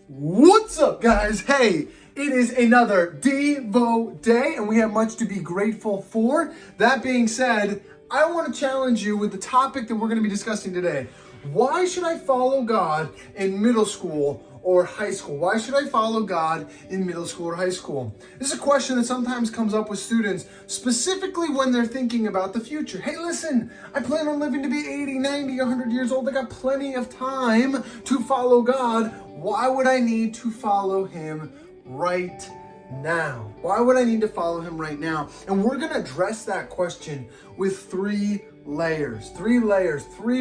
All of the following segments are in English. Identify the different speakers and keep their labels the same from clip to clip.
Speaker 1: What's up, guys? Hey, it is another Devo day, and we have much to be grateful for. That being said, I want to challenge you with the topic that we're going to be discussing today. Why should I follow God in middle school or high school? Why should I follow God in middle school or high school? This is a question that sometimes comes up with students, specifically when they're thinking about the future. Hey, listen, I plan on living to be 80, 90, 100 years old. I got plenty of time to follow God. Why would I need to follow Him right now? Why would I need to follow Him right now? And we're going to address that question with three layers, three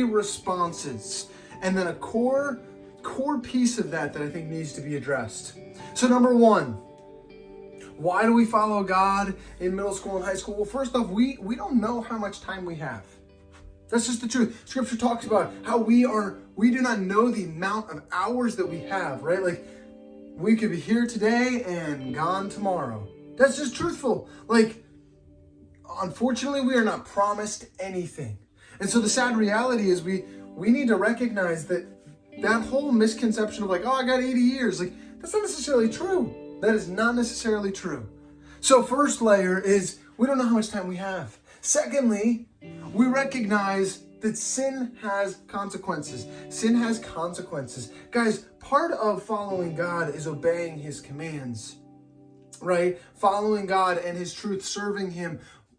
Speaker 1: responses, and then a core piece of that I think needs to be addressed. So number one, why do we follow God in middle school and high school? Well, first off, we don't know how much time we have. That's just the truth. Scripture talks about how we do not know the amount of hours that we have, right? Like, we could be here today and gone tomorrow. That's just truthful. Like, unfortunately, we are not promised anything. And so the sad reality is we need to recognize that whole misconception of like, oh, I got 80 years, like, that's not necessarily true. That is not necessarily true. So first layer is we don't know how much time we have. Secondly, we recognize that sin has consequences. Sin has consequences. Guys, part of following God is obeying His commands, right? Following God and His truth, serving Him,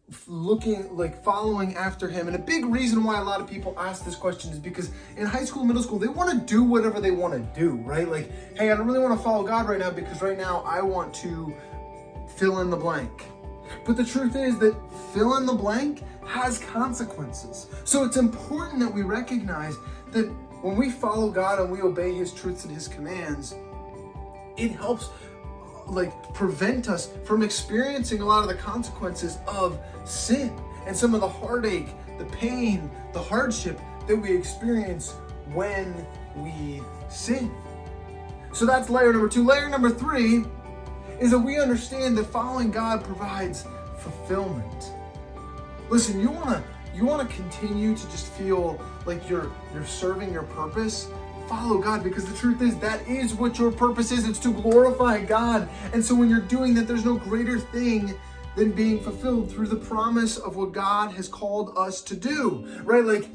Speaker 1: following after Him. And a big reason why a lot of people ask this question is because in high school, middle school, they want to do whatever they want to do, right? Like, hey, I don't really want to follow God right now because right now I want to fill in the blank. But the truth is that fill in the blank has consequences. So it's important that we recognize that when we follow God and we obey His truths and His commands, it helps prevent us from experiencing a lot of the consequences of sin and some of the heartache, the pain, the hardship that we experience when we sin. So that's layer number two. Layer number three is that we understand that following God provides fulfillment. Listen, you want to continue to just feel like you're serving your purpose? Follow God, because the truth is that is what your purpose is. It's to glorify God. And so when you're doing that, there's no greater thing than being fulfilled through the promise of what God has called us to do, right? Like,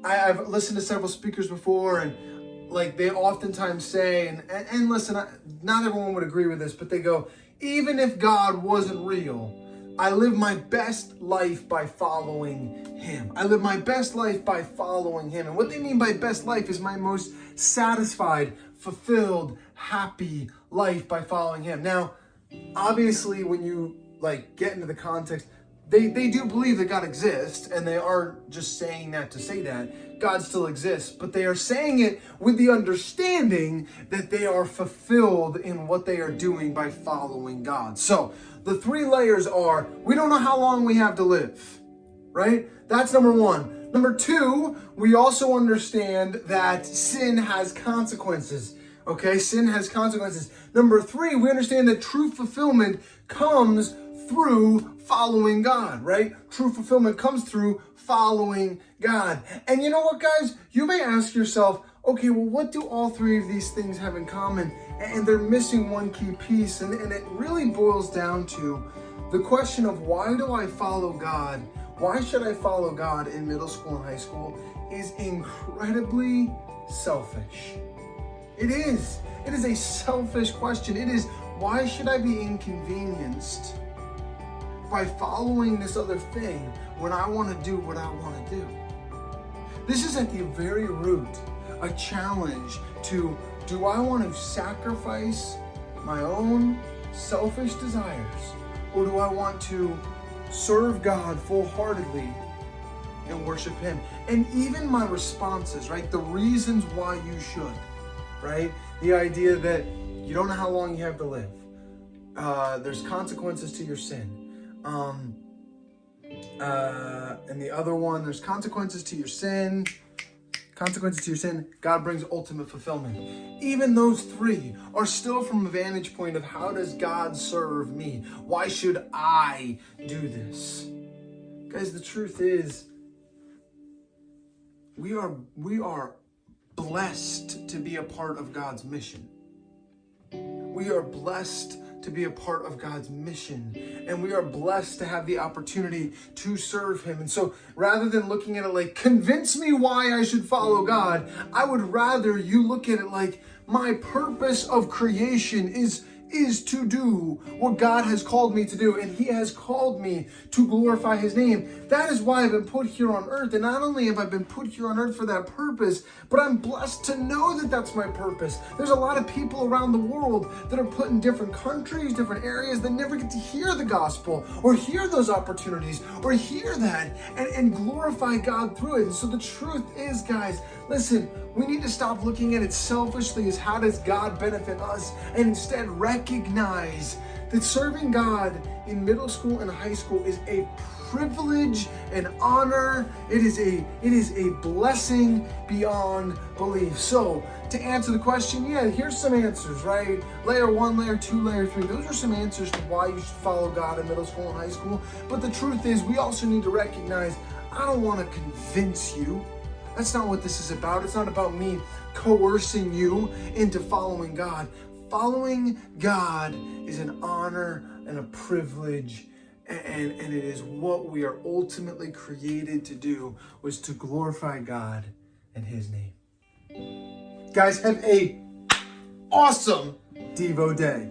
Speaker 1: I've listened to several speakers before, and like they oftentimes say, and listen, not everyone would agree with this, but they go, even if God wasn't real, I live my best life by following Him. I live my best life by following Him. And what they mean by best life is my most satisfied, fulfilled, happy life by following Him. Now, obviously, when you get into the context, they do believe that God exists, and they aren't just saying that to say that. God still exists, but they are saying it with the understanding that they are fulfilled in what they are doing by following God. So the three layers are, we don't know how long we have to live, right? That's number one. Number two, we also understand that sin has consequences. Okay, sin has consequences. Number three, we understand that true fulfillment comes through following God, right? True fulfillment comes through following God. And you know what, guys? You may ask yourself, okay, well, what do all three of these things have in common? And they're missing one key piece. And it really boils down to the question of, why do I follow God? Why should I follow God in middle school and high school? Is incredibly selfish. It is. It is a selfish question. It is, why should I be inconvenienced by following this other thing when I want to do what I want to do? This is at the very root a challenge to, do I want to sacrifice my own selfish desires, or do I want to serve God full-heartedly and worship Him? And even my responses, right? The reasons why you should, right? The idea that you don't know how long you have to live. There's consequences to your sin. And the other one, there's consequences to your sin. God brings ultimate fulfillment. Even those three are still from a vantage point of, how does God serve me? Why should I do this? Guys, the truth is, we are blessed to be a part of God's mission. we are blessed to be a part of God's mission, and we are blessed to have the opportunity to serve him. And so rather than looking at it like, convince me why I should follow God, I would rather you look at it like, my purpose of creation is to do what God has called me to do, and he has called me to glorify his name. That is why I've been put here on earth, and not only have I been put here on earth for that purpose, but I'm blessed to know that that's my purpose. There's a lot of people around the world that are put in different countries, different areas, that never get to hear the gospel or hear those opportunities or hear that and glorify God through it. And so the truth is, guys, listen, we need to stop looking at it selfishly as how does God benefit us, and instead recognize that serving God in middle school and high school is a privilege and honor. It is a blessing beyond belief. So to answer the question, yeah, here's some answers, right? Layer 1, layer 2, layer 3. Those are some answers to why you should follow God in middle school and high school. But the truth is, we also need to recognize, I don't want to convince you. That's not what this is about. It's not about me coercing you into following God. Following God is an honor and a privilege, and it is what we are ultimately created to do, was to glorify God and his name. Guys, have a awesome Devo day.